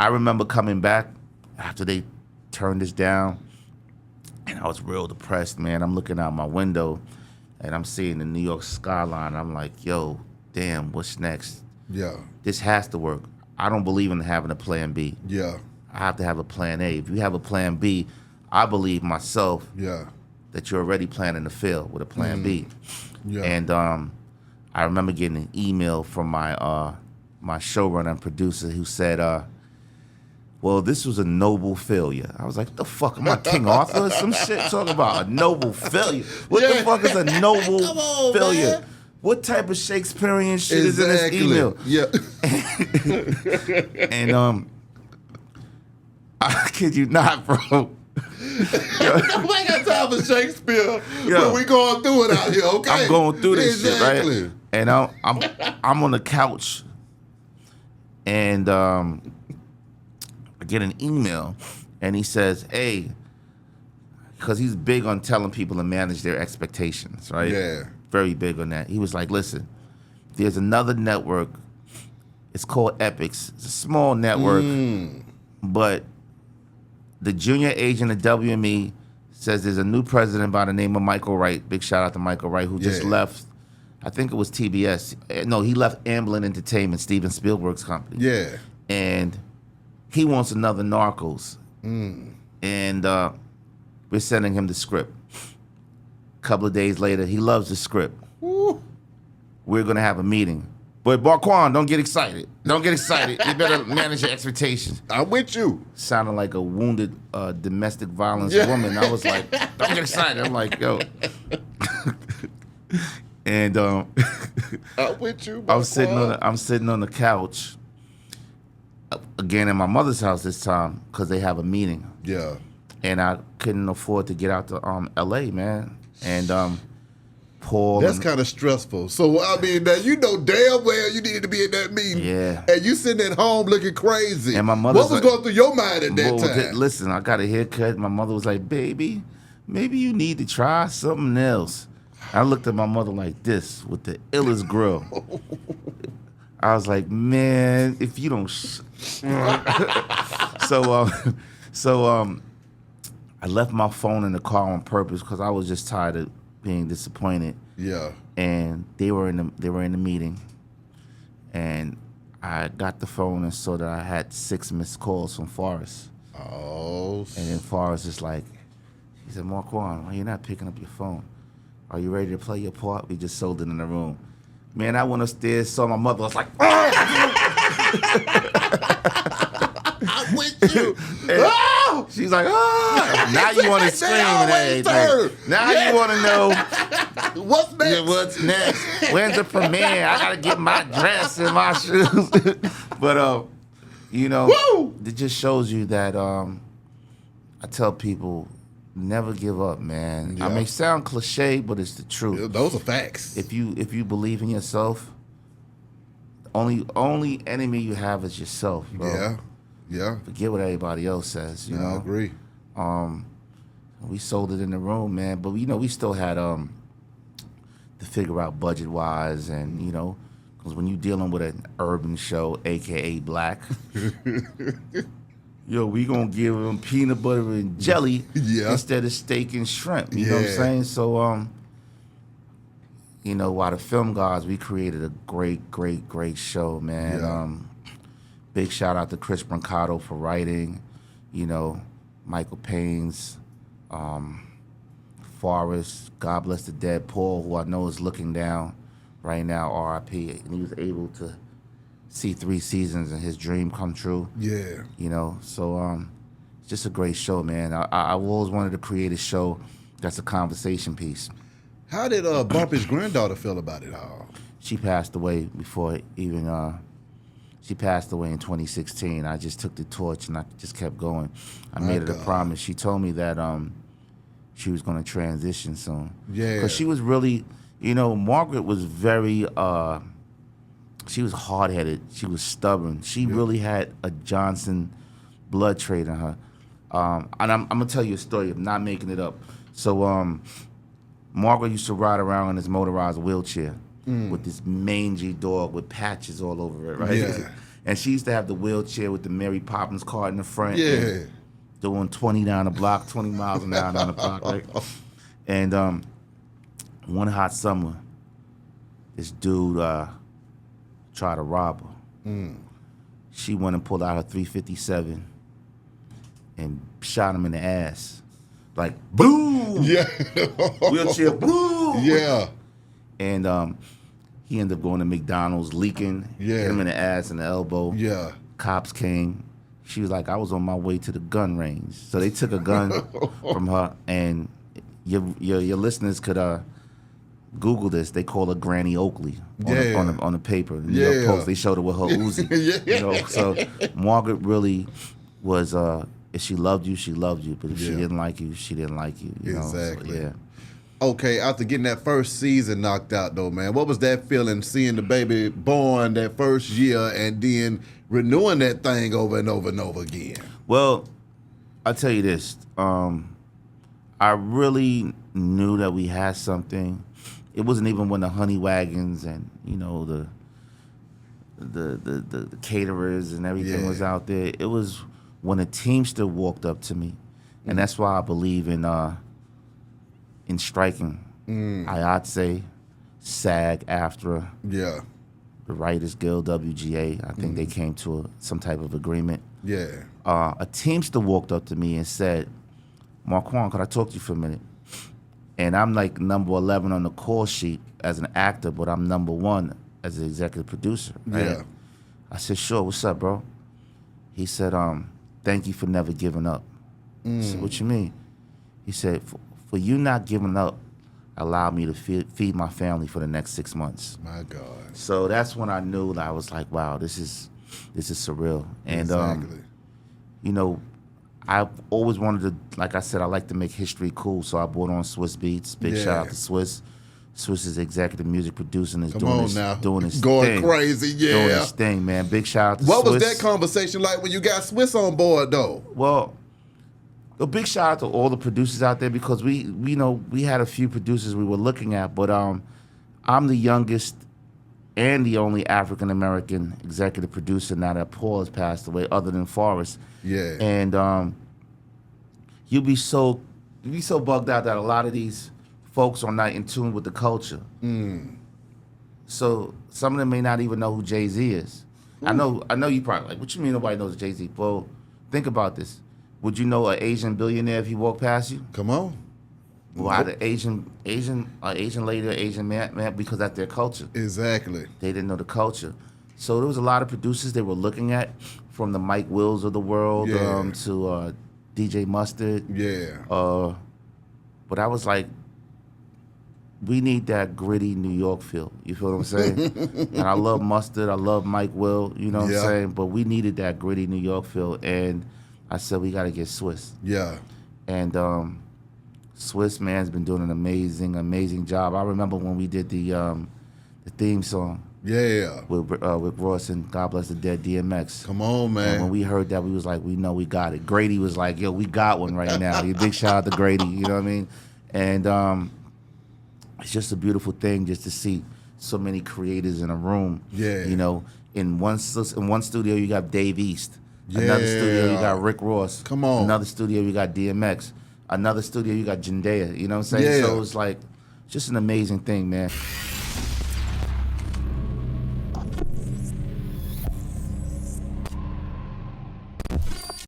I remember coming back after they turned this down, and I was real depressed, man. I'm looking out my window, and I'm seeing the New York skyline. I'm like, yo, damn, what's next? Yeah. This has to work. I don't believe in having a plan B. Yeah. I have to have a plan A. If you have a plan B, I believe myself that you're already planning to fail with a plan B. Yeah. And I remember getting an email from my my showrunner and producer who said, well, this was a noble failure. I was like, what the fuck? Am I King Arthur or some shit? Talking about a noble failure. What the fuck is a noble failure? Man. What type of Shakespearean shit is in this email? Yeah. And I kid you not, bro. Nobody got time for Shakespeare. But we going through it out here, okay? I'm going through this shit, right? And I'm on the couch, and I get an email, and he says, "Hey," because he's big on telling people to manage their expectations, right? Yeah. Very big on that. He was like, "Listen, there's another network. It's called Epix. It's a small network, but the junior agent at WME says there's a new president by the name of Michael Wright. Big shout out to Michael Wright, who just left. I think it was TBS. No, he left Amblin Entertainment, Steven Spielberg's company. Yeah. And he wants another Narcos. And we're sending him the script. A couple of days later, he loves the script. Woo. We're going to have a meeting. But Markuann, don't get excited. Don't get excited. You better manage your expectations. I'm with you. Sounded like a wounded domestic violence woman. I was like, don't get excited. I'm like, yo. And I'm with you, Markuann. I'm sitting on the couch again at my mother's house this time because they have a meeting. Yeah. And I couldn't afford to get out to LA, man. And Paul. That's kind of stressful. So I mean, now you know damn well you needed to be in that meeting. Yeah. And you sitting at home looking crazy. And my mother. What was going through your mind at that time? Listen, I got a haircut. My mother was like, "Baby, maybe you need to try something else." I looked at my mother like this with the illest grill. I was like, man, if you don't. So I left my phone in the car on purpose because I was just tired of being disappointed. Yeah. And they were in the meeting, and I got the phone and saw that I had 6 missed calls from Forrest. Oh. And then Forrest is like, he said, Markuann, why you not picking up your phone? Are you ready to play your part? We just sold it in the room. Man, I went upstairs, saw my mother. I was like, I'm with you. Oh! She's like, oh. Now you want to scream and everything. Now you want to know what's next. Yeah, what's next? When's the premiere? I got to get my dress and my shoes. But, you know, it just shows you that I tell people, never give up, man. Yeah. I may sound cliche, but it's the truth. Yeah, those are facts. If you believe in yourself, only enemy you have is yourself, bro. Yeah. Yeah. Forget what everybody else says, you know? I agree. We sold it in the room, man, but you know, we still had to figure out budget wise, and you know, because when you're dealing with an urban show, aka black, yo, we gonna give them peanut butter and jelly instead of steak and shrimp. You know what I'm saying? So, you know, while the film gods, we created a great show, man. Yeah. Big shout out to Chris Brancato for writing, you know, Michael Payne's, Forrest, God bless the dead, Paul, who I know is looking down right now, R.I.P. And he was able to see 3 seasons and his dream come true. Yeah. You know, so it's just a great show, man. I always wanted to create a show that's a conversation piece. How did Bumpy's granddaughter feel about it all? She passed away before even, she passed away in 2016. I just took the torch and I just kept going. I made her a promise. She told me that she was going to transition soon. Yeah. Because she was really, you know, Margaret was very, she was hard-headed. She was stubborn. She really had a Johnson blood trait in her. And I'm going to tell you a story. I'm not making it up. So Margaret used to ride around in this motorized wheelchair with this mangy dog with patches all over it, right? Yeah. And she used to have the wheelchair with the Mary Poppins card in the front. Yeah. Doing 20 down the block, 20 miles an hour down the block, right? And one hot summer, this dude tried to rob her. She went and pulled out her 357 and shot him in the ass. Like, boom! Yeah. Wheelchair, boom! Yeah. And he ended up going to McDonald's, leaking, hit him in the ass and the elbow. Yeah. Cops came. She was like, I was on my way to the gun range. So they took a gun from her, and your listeners could Google this. They call her Granny Oakley on the paper. The New York Post. They showed her with her Uzi. You know, so Margaret really was. If she loved you, she loved you. But if she didn't like you, she didn't like you. You exactly. know? So, yeah. Okay, after getting that first season knocked out, though, man, what was that feeling, seeing the baby born that first year and then renewing that thing over and over and over again? Well, I'll tell you this. I really knew that we had something. It wasn't even when the honey wagons and, you know, the caterers and everything was out there. It was when a Teamster walked up to me. And that's why I believe in striking. IATSE, SAG, AFTRA, the Writers Guild, WGA. I think they came to some type of agreement. Yeah. A Teamster walked up to me and said, Markuann, could I talk to you for a minute? And I'm like number 11 on the call sheet as an actor, but I'm number 1 as an executive producer. Right? Yeah. I said, sure, what's up, bro? He said, thank you for never giving up. I said, what you mean? He said, for you not giving up allowed me to feed my family for the next 6 months. My God. So that's when I knew that I was like, wow, this is surreal. And you know, I've always wanted to, like I said, I like to make history cool. So I brought on Swizz Beatz. Big shout out to Swizz. Swizz is executive music producer and is doing his going thing. Crazy, doing his thing, man. Big shout out to Swizz. What was that conversation like when you got Swizz on board, though? Well, a big shout out to all the producers out there, because we had a few producers we were looking at, but I'm the youngest and the only African American executive producer now that Paul has passed away, other than Forrest. Yeah. And you'd be so bugged out that a lot of these folks are not in tune with the culture. So some of them may not even know who Jay-Z is. I know you probably like, what you mean nobody knows Jay-Z? Well, think about this. Would you know an Asian billionaire if he walked past you? Come on. Well, either Asian lady or Asian man, because that's their culture. Exactly. They didn't know the culture. So there was a lot of producers they were looking at, from the Mike Wills of the world to DJ Mustard. Yeah. But I was like, we need that gritty New York feel. You feel what I'm saying? And I love Mustard. I love Mike Will. You know what I'm saying? But we needed that gritty New York feel. And I said, we got to get Swizz. Yeah. And Swizz, man's been doing an amazing job. I remember when we did the theme song. Yeah. With Ross and God Bless the Dead DMX. Come on, man. And when we heard that, we was like, we know we got it. Grady was like, yo, we got one right now. Big shout out to Grady, you know what I mean? And it's just a beautiful thing just to see so many creators in a room. Yeah. You know, in one studio, you got Dave East. Another studio, you got Rick Ross. Come on. Another studio, you got DMX. Another studio, you got Jendea. You know what I'm saying? So it's like, just an amazing thing, man.